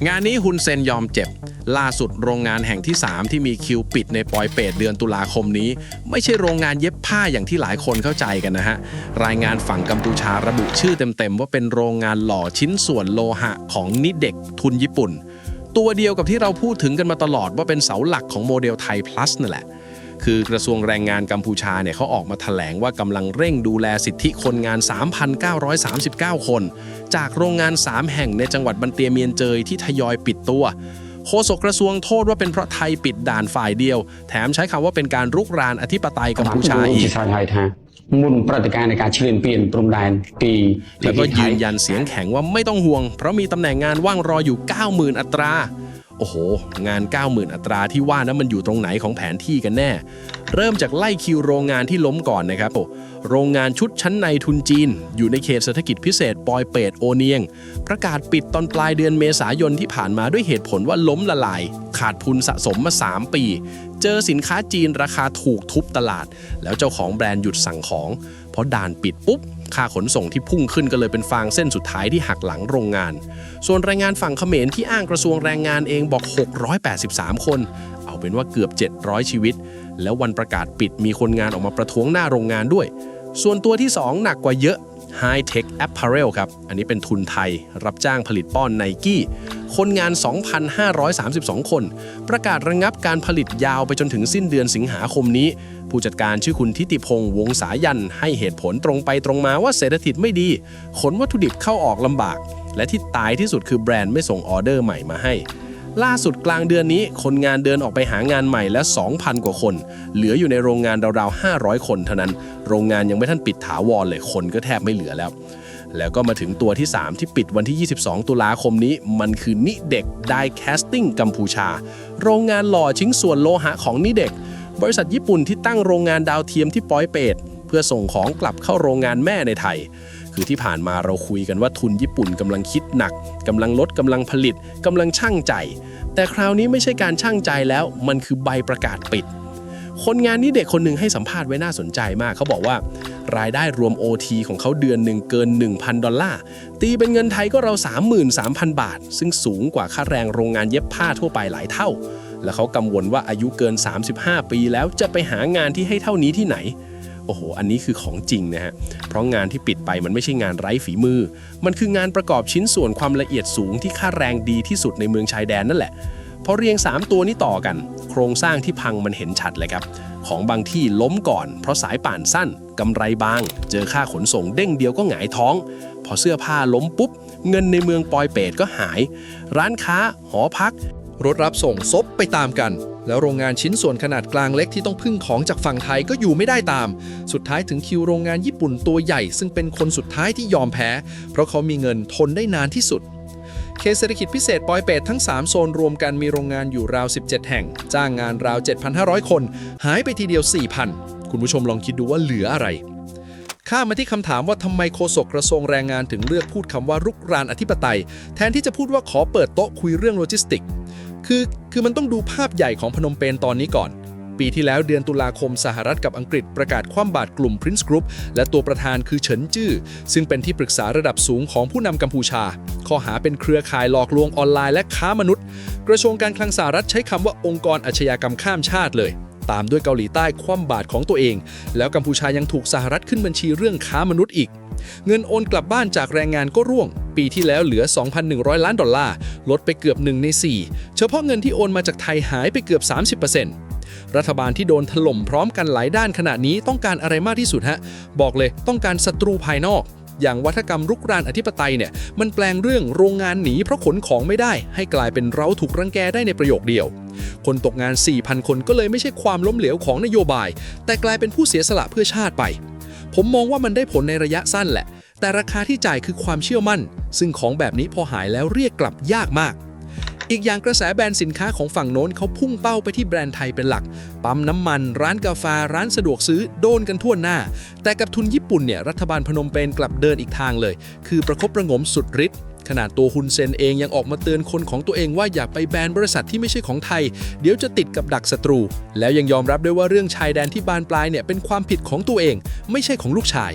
งานนี้ฮุนเซนยอมเจ็บล่าสุดโรงงานแห่งที่ 3ที่มีคิวปิดในปอยเปตเดือนตุลาคมนี้ไม่ใช่โรงงานเย็บผ้าอย่างที่หลายคนเข้าใจกันนะฮะรายงานฝั่งกัมพูชาระบุชื่อเต็มๆว่าเป็นโรงงานหล่อชิ้นส่วนโลหะของนิเด็กทุนญี่ปุ่นตัวเดียวกับที่เราพูดถึงกันมาตลอดว่าเป็นเสาหลักของโมเดลไทย plus นั่นแหละคือกระทรวงแรงงานกัมพูชาเนี่ยเขาออกมาแถลงว่ากำลังเร่งดูแลสิทธิคนงาน 3,939 คนจากโรงงาน 3 แห่งในจังหวัดบันเตียเมียนเจยที่ทยอยปิดตัวโฆษกกระทรวงโทษว่าเป็นเพราะไทยปิดด่านฝ่ายเดียวแถมใช้คำว่าเป็นการรุกรานอธิปไตยกัมพูชาอีกมุนปฏิการในการเฉลี่ยเปลี่ยนปรุงแดนปีแล้วก็ยืนยันเสียงแข็งว่าไม่ต้องห่วงเพราะมีตำแหน่งงานว่างรออยู่ 90,000 อัตราโอ้โหงาน 90,000 อัตราที่ว่านั้นมันอยู่ตรงไหนของแผนที่กันแน่เริ่มจากไล่คิวโรงงานที่ล้มก่อนนะครับโรงงานชุดชั้นในทุนจีนอยู่ในเขตเศรษฐกิจพิเศษปอยเปตโอเนียงประกาศปิดตอนปลายเดือนเมษายนที่ผ่านมาด้วยเหตุผลว่าล้มละลายขาดทุนสะสมมา3 ปีเจอสินค้าจีนราคาถูกทุบตลาดแล้วเจ้าของแบรนด์หยุดสั่งของเพราะด่านปิดปุ๊บค่าขนส่งที่พุ่งขึ้นก็เลยเป็นฟางเส้นสุดท้ายที่หักหลังโรงงานส่วนรายงานฝั่งเขมรที่อ้างกระทรวงแรงงานเองบอก683 คนเอาเป็นว่าเกือบ700ชีวิตแล้ววันประกาศปิดมีคนงานออกมาประท้วงหน้าโรงงานด้วยส่วนตัวที่2หนักกว่าเยอะ High Tech Apparel ครับอันนี้เป็นทุนไทยรับจ้างผลิตป้อนไนกี้คนงาน 2,532 คนประกาศระงับการผลิตยาวไปจนถึงสิ้นเดือนสิงหาคมนี้ผู้จัดการชื่อคุณทิติพงษ์วงศายันให้เหตุผลตรงไปตรงมาว่าเศรษฐกิจไม่ดีขนวัตถุดิบเข้าออกลำบากและที่ตายที่สุดคือแบรนด์ไม่ส่งออเดอร์ใหม่มาให้ล่าสุดกลางเดือนนี้คนงานเดินออกไปหางานใหม่และ 2,000 กว่าคนเหลืออยู่ในโรงงานราวๆ500 คนเท่านั้นโรงงานยังไม่ทันปิดถาวรเลยคนก็แทบไม่เหลือแล้วก็มาถึงตัวที่3ที่ปิดวันที่22 ตุลาคมนี้มันคือนิเด็กไดแคสติ้งกัมพูชาโรงงานหล่อชิ้นส่วนโลหะของนิเด็กบริษัทญี่ปุ่นที่ตั้งโรงงานดาวเทียมที่ปอยเปตเพื่อส่งของกลับเข้าโรงงานแม่ในไทยคือที่ผ่านมาเราคุยกันว่าทุนญี่ปุ่นกำลังคิดหนักกำลังลดกำลังผลิตกำลังชั่งใจแต่คราวนี้ไม่ใช่การชั่งใจแล้วมันคือใบประกาศปิดคนงานนี้เด็กคนหนึ่งให้สัมภาษณ์ไว้น่าสนใจมากเขาบอกว่ารายได้รวม OT ของเขาเดือนหนึ่งเกิน 1,000 ดอลลาร์ตีเป็นเงินไทยก็เรา 33,000 บาทซึ่งสูงกว่าค่าแรงโรงงานเย็บผ้าทั่วไปหลายเท่าและเขากังวลว่าอายุเกิน35 ปีแล้วจะไปหางานที่ให้เท่านี้ที่ไหนโอ้โหอันนี้คือของจริงนะฮะเพราะงานที่ปิดไปมันไม่ใช่งานไร้ฝีมือมันคืองานประกอบชิ้นส่วนความละเอียดสูงที่ค่าแรงดีที่สุดในเมืองชายแดนนั่นแหละพอเรียง3ตัวนี้ต่อกันโครงสร้างที่พังมันเห็นชัดเลยครับของบางที่ล้มก่อนเพราะสายป่านสั้นกำไรบางเจอค่าขนส่งเด้งเดียวก็หงายท้องพอเสื้อผ้าล้มปุ๊บเงินในเมืองปอยเปตก็หายร้านค้าหอพักรถรับส่งซบไปตามกันแล้วโรงงานชิ้นส่วนขนาดกลางเล็กที่ต้องพึ่งของจากฝั่งไทยก็อยู่ไม่ได้ตามสุดท้ายถึงคิวโรงงานญี่ปุ่นตัวใหญ่ซึ่งเป็นคนสุดท้ายที่ยอมแพ้เพราะเขามีเงินทนได้นานที่สุดเขตเศรษฐกิจพิเศษปอยเปตทั้ง3โซนรวมกันมีโรงงานอยู่ราว17แห่งจ้างงานราว 7,500 คนหายไปทีเดียว 4,000 คุณผู้ชมลองคิดดูว่าเหลืออะไรข้ามมาที่คำถามว่าทำไมโฆษกกระทรวงแรงงานถึงเลือกพูดคำว่ารุกรานอธิปไตยแทนที่จะพูดว่าขอเปิดโต๊ะคุยเรื่องโลจิสติกคือมันต้องดูภาพใหญ่ของพนมเปญตอนนี้ก่อนปีที่แล้วเดือนตุลาคมสหรัฐกับอังกฤษประกาศคว่ำบาตรกลุ่ม Prince Group และตัวประธานคือเฉินจื้อซึ่งเป็นที่ปรึกษาระดับสูงของผู้นำกัมพูชาข้อหาเป็นเครือข่ายหลอกลวงออนไลน์และค้ามนุษย์กระทรวงการคลังสหรัฐใช้คำว่าองค์กรอาชญากรรมข้ามชาติเลยตามด้วยเกาหลีใต้คว่ำบาตรของตัวเองแล้วกัมพูชายังถูกสหรัฐขึ้นบัญชีเรื่องค้ามนุษย์อีกเงินโอนกลับบ้านจากแรงงานก็ร่วงปีที่แล้วเหลือ 2,100 ล้านดอลลาร์ลดไปเกือบ1 ใน 4เฉพาะเงินที่โอนมาจากไทยหายไปเกือบ 30%รัฐบาลที่โดนถล่มพร้อมกันหลายด้านขณะนี้ต้องการอะไรมากที่สุดฮะบอกเลยต้องการศัตรูภายนอกอย่างวัฒกรรมรุกรานอธิปไตยเนี่ยมันแปลงเรื่องโรงงานหนีเพราะขนของไม่ได้ให้กลายเป็นเราถูกรังแกได้ในประโยคเดียวคนตกงาน 4,000 คนก็เลยไม่ใช่ความล้มเหลวของนโยบายแต่กลายเป็นผู้เสียสละเพื่อชาติไปผมมองว่ามันได้ผลในระยะสั้นแหละแต่ราคาที่จ่ายคือความเชื่อมั่นซึ่งของแบบนี้พอหายแล้วเรียกกลับยากมากอีกอย่างกระแสแบรนด์สินค้าของฝั่งโน้นเขาพุ่งเป้าไปที่แบรนด์ไทยเป็นหลักปั๊มน้ำมันร้านกาแฟร้านสะดวกซื้อโดนกันทั่วหน้าแต่กับทุนญี่ปุ่นเนี่ยรัฐบาลพนมเปญกลับเดินอีกทางเลยคือประคบประหงมสุดฤทธิ์ขนาดตัวฮุนเซนเองยังออกมาเตือนคนของตัวเองว่าอย่าไปแบนบริษัทที่ไม่ใช่ของไทยเดี๋ยวจะติดกับดักศัตรูแล้วยังยอมรับด้วยว่าเรื่องชายแดนที่บานปลายเนี่ยเป็นความผิดของตัวเองไม่ใช่ของลูกชาย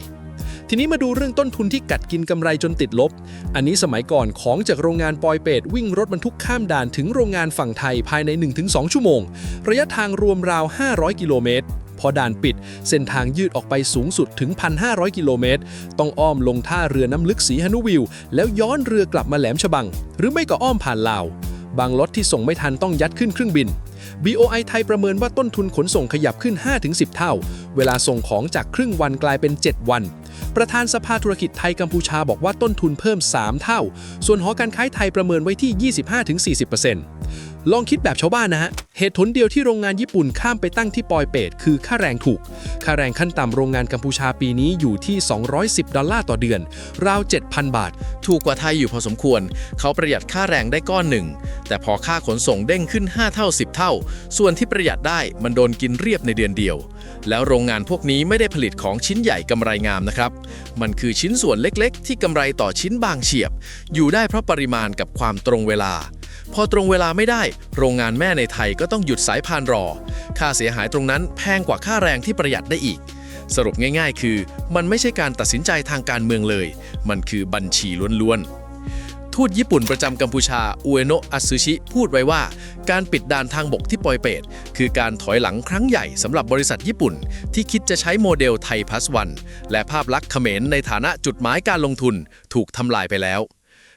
ทีนี้มาดูเรื่องต้นทุนที่กัดกินกำไรจนติดลบ อันนี้สมัยก่อนของจากโรงงานปอยเปตวิ่งรถบรรทุกข้ามด่านถึงโรงงานฝั่งไทยภายใน 1-2 ชั่วโมง ระยะทางรวมราว 500 กิโลเมตร พอด่านปิดเส้นทางยืดออกไปสูงสุดถึง 1,500 กิโลเมตร ต้องอ้อมลงท่าเรือน้ำลึกสีหนุวิวแล้วย้อนเรือกลับมาแหลมฉบัง หรือไม่ก็อ้อมผ่านลาว บางล็อตที่ส่งไม่ทันต้องยัดขึ้นเครื่องบิน BOI ไทยประเมินว่าต้นทุนขนส่งขยับขึ้น 5-10 เท่า เวลาส่งของจากครึ่งวันกลายเป็น 7 วัน ประธานสภาธุรกิจไทยกัมพูชาบอกว่าต้นทุนเพิ่ม 3 เท่า ส่วนหอการค้าไทยประเมินไว้ที่ 25-40%ลองคิดแบบชาวบ้านนะฮะ เหตุผลเดียวที่โรงงานญี่ปุ่นข้ามไปตั้งที่ปอยเปตคือค่าแรงถูก ค่าแรงขั้นต่ำโรงงานกัมพูชาปีนี้อยู่ที่$210ต่อเดือน ราว 7,000 บาท ถูกกว่าไทยอยู่พอสมควร เขาประหยัดค่าแรงได้ก้อนหนึ่ง แต่พอค่าขนส่งเด้งขึ้น 5 เท่า 10 เท่า ส่วนที่ประหยัดได้มันโดนกินเรียบในเดือนเดียว แล้วโรงงานพวกนี้ไม่ได้ผลิตของชิ้นใหญ่กำไรงามนะครับ มันคือชิ้นส่วนเล็กๆ ที่กำไรต่อชิ้นบางเฉียบ อยู่ได้เพราะปริมาณกับความตรงเวลา พอตรงเวลาไม่ได้ โรงงานแม่ในไทยก็ต้องหยุดสายพานรอ ค่าเสียหายตรงนั้นแพงกว่าค่าแรงที่ประหยัดได้อีก สรุปง่ายๆ คือมันไม่ใช่การตัดสินใจทางการเมืองเลย มันคือบัญชีล้วนๆ ทูตญี่ปุ่นประจำกัมพูชาอุเอโนะอัตสึชิพูดไว้ว่าการปิดด่านทางบกที่ปอยเปตคือการถอยหลังครั้งใหญ่สำหรับบริษัทญี่ปุ่นที่คิดจะใช้โมเดลไทยพลัสวันและภาพลักษณ์เขมรในฐานะจุดหมายการลงทุนถูกทำลายไปแล้ว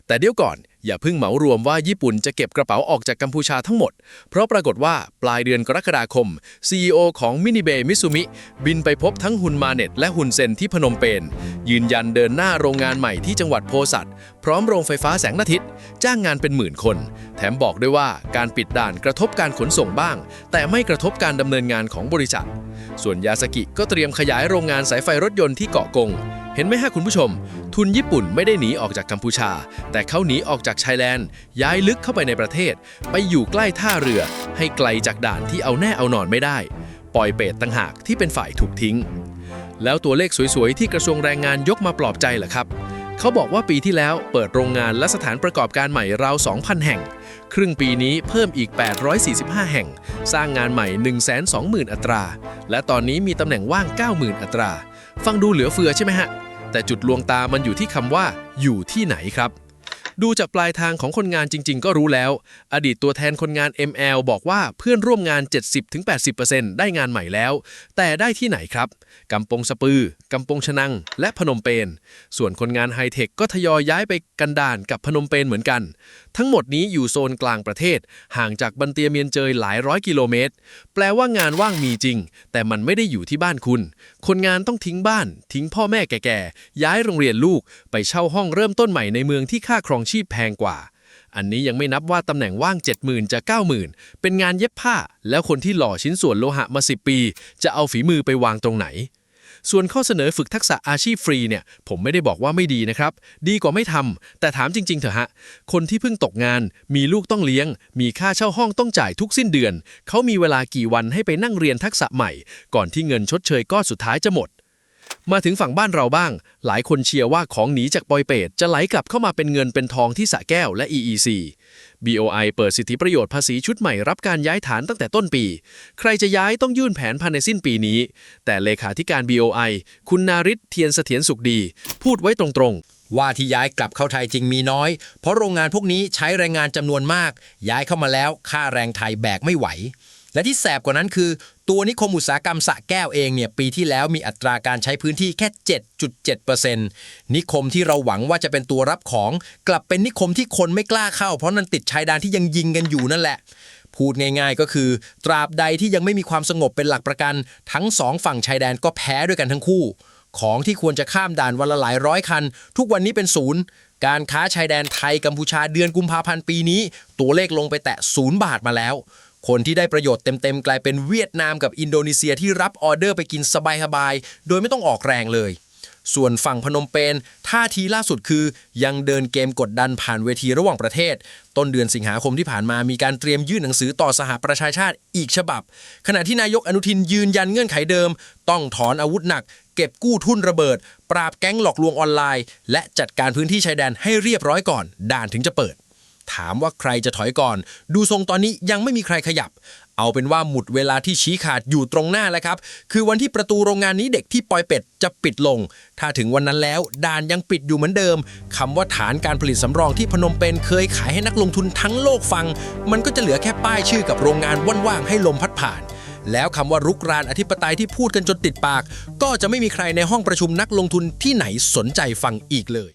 แต่เดี๋ยวก่อนอย่าเพิ่งเหมารวมว่าญี่ปุ่นจะเก็บกระเป๋าออกจากกัมพูชาทั้งหมดเพราะปรากฏว่าปลายเดือนกรกฎาคม CEO ของมินิเบมิซูมิบินไปพบทั้งฮุนมาเน็ตและฮุนเซนที่พนมเปญยืนยันเดินหน้าโรงงานใหม่ที่จังหวัดโพสัตพร้อมโรงไฟฟ้าแสงอาทิตย์จ้างงานเป็นหมื่นคนแถมบอกด้วยว่าการปิดด่านกระทบการขนส่งบ้างแต่ไม่กระทบการดำเนินงานของบริษัทส่วนยาสกิก็เตรียมขยายโรงงานสายไฟรถยนต์ที่เกาะกงเห็นไหมฮะคุณผู้ชมทุนญี่ปุ่นไม่ได้หนีออกจากกัมพูชาแต่เขาหนีออกจากชายแดนย้ายลึกเข้าไปในประเทศไปอยู่ใกล้ท่าเรือให้ไกลจากด่านที่เอาแน่เอานอนไม่ได้ปอยเปตต่างหากที่เป็นฝ่ายถูกทิ้งแล้วตัวเลขสวยๆที่กระทรวงแรงงานยกมาปลอบใจเหรอครับเขาบอกว่าปีที่แล้วเปิดโรงงานและสถานประกอบการใหม่ราว 2,000 แห่งครึ่งปีนี้เพิ่มอีก845แห่งสร้างงานใหม่ 120,000 อัตราและตอนนี้มีตำแหน่งว่าง 90,000 อัตราฟังดูเหลือเฟือใช่ไหมฮะแต่จุดลวงตามันอยู่ที่คำว่าอยู่ที่ไหนครับดูจากปลายทางของคนงานจริงๆก็รู้แล้วอดีตตัวแทนคนงาน ML บอกว่าเพื่อนร่วมงาน 70-80% ได้งานใหม่แล้วแต่ได้ที่ไหนครับกำปงสปือกำปงชะนังและพนมเปญส่วนคนงานไฮเทคก็ทยอยย้ายไปกันดารกับพนมเปญเหมือนกันทั้งหมดนี้อยู่โซนกลางประเทศห่างจากบันเตียเมียนเจยหลายร้อยกิโลเมตรแปลว่างานว่างมีจริงแต่มันไม่ได้อยู่ที่บ้านคุณคนงานต้องทิ้งบ้านทิ้งพ่อแม่แก่ๆย้ายโรงเรียนลูกไปเช่าห้องเริ่มต้นใหม่ในเมืองที่ค่าครองชีพแพงกว่าอันนี้ยังไม่นับว่าตำแหน่งว่าง 70,000 จะ 90,000 เป็นงานเย็บผ้าแล้วคนที่หล่อชิ้นส่วนโลหะมา10 ปีจะเอาฝีมือไปวางตรงไหนส่วนข้อเสนอฝึกทักษะอาชีพฟรีเนี่ยผมไม่ได้บอกว่าไม่ดีนะครับดีกว่าไม่ทำแต่ถามจริงๆเถอะฮะคนที่เพิ่งตกงานมีลูกต้องเลี้ยงมีค่าเช่าห้องต้องจ่ายทุกสิ้นเดือนเขามีเวลากี่วันให้ไปนั่งเรียนทักษะใหม่ก่อนที่เงินชดเชยก้อนสุดท้ายจะหมดมาถึงฝั่งบ้านเราบ้างหลายคนเชียร์ว่าของหนีจากปอยเปตจะไหลกลับเข้ามาเป็นเงินเป็นทองที่สระแก้วและ EEC BOI เปิดสิทธิประโยชน์ภาษีชุดใหม่รับการย้ายฐานตั้งแต่ต้นปีใครจะย้ายต้องยื่นแผนภายในสิ้นปีนี้แต่เลขาธิการ BOI คุณนาริศเทียนเสถียรสุขดีพูดไว้ตรงๆว่าที่ย้ายกลับเข้าไทยจริงมีน้อยเพราะโรงงานพวกนี้ใช้แรงงานจำนวนมากย้ายเข้ามาแล้วค่าแรงไทยแบกไม่ไหวและที่แสบกว่านั้นคือตัวนิคมอุตสาหกรรมสระแก้วเองเนี่ยปีที่แล้วมีอัตราการใช้พื้นที่แค่ 7.7% นิคมที่เราหวังว่าจะเป็นตัวรับของกลับเป็นนิคมที่คนไม่กล้าเข้าเพราะนั่นติดชายแดนที่ยังยิงกันอยู่นั่นแหละพูดง่ายๆก็คือตราบใดที่ยังไม่มีความสงบเป็นหลักประกันทั้งสองฝั่งชายแดนก็แพ้ด้วยกันทั้งคู่ของที่ควรจะข้ามด่านวันละหลายร้อยคันทุกวันนี้เป็นศูนย์การค้าชายแดนไทยกัมพูชาเดือนกุมภาพันธ์ปีนี้ตัวเลขลงไปแตะ0 บาทมาแล้วคนที่ได้ประโยชน์เต็มๆกลายเป็นเวียดนามกับอินโดนีเซียที่รับออเดอร์ไปกินสบายๆโดยไม่ต้องออกแรงเลยส่วนฝั่งพนมเปญท่าทีล่าสุดคือยังเดินเกมกดดันผ่านเวทีระหว่างประเทศต้นเดือนสิงหาคมที่ผ่านมามีการเตรียมยื่นหนังสือต่อสหประชาชาติอีกฉบับขณะที่นายกอนุทินยืนยันเงื่อนไขเดิมต้องถอนอาวุธหนักเก็บกู้ทุนระเบิดปราบแก๊งหลอกลวงออนไลน์และจัดการพื้นที่ชายแดนให้เรียบร้อยก่อนด่านถึงจะเปิดถามว่าใครจะถอยก่อนดูทรงตอนนี้ยังไม่มีใครขยับ เอาเป็นว่าหมุดเวลาที่ชี้ขาดอยู่ตรงหน้าแล้วครับคือวันที่ประตูโรงงานนี้เด็กที่ปอยเป็ดจะปิดลงถ้าถึงวันนั้นแล้วด่านยังปิดอยู่เหมือนเดิมคำว่าฐานการผลิตสำรองที่พนมเปญเคยขายให้นักลงทุนทั้งโลกฟังมันก็จะเหลือแค่ป้ายชื่อกับโรงงานว่างๆให้ลมพัดผ่านแล้วคำว่ารุกรานอธิปไตยที่พูดกันจนติดปากก็จะไม่มีใครในห้องประชุมนักลงทุนที่ไหนสนใจฟังอีกเลย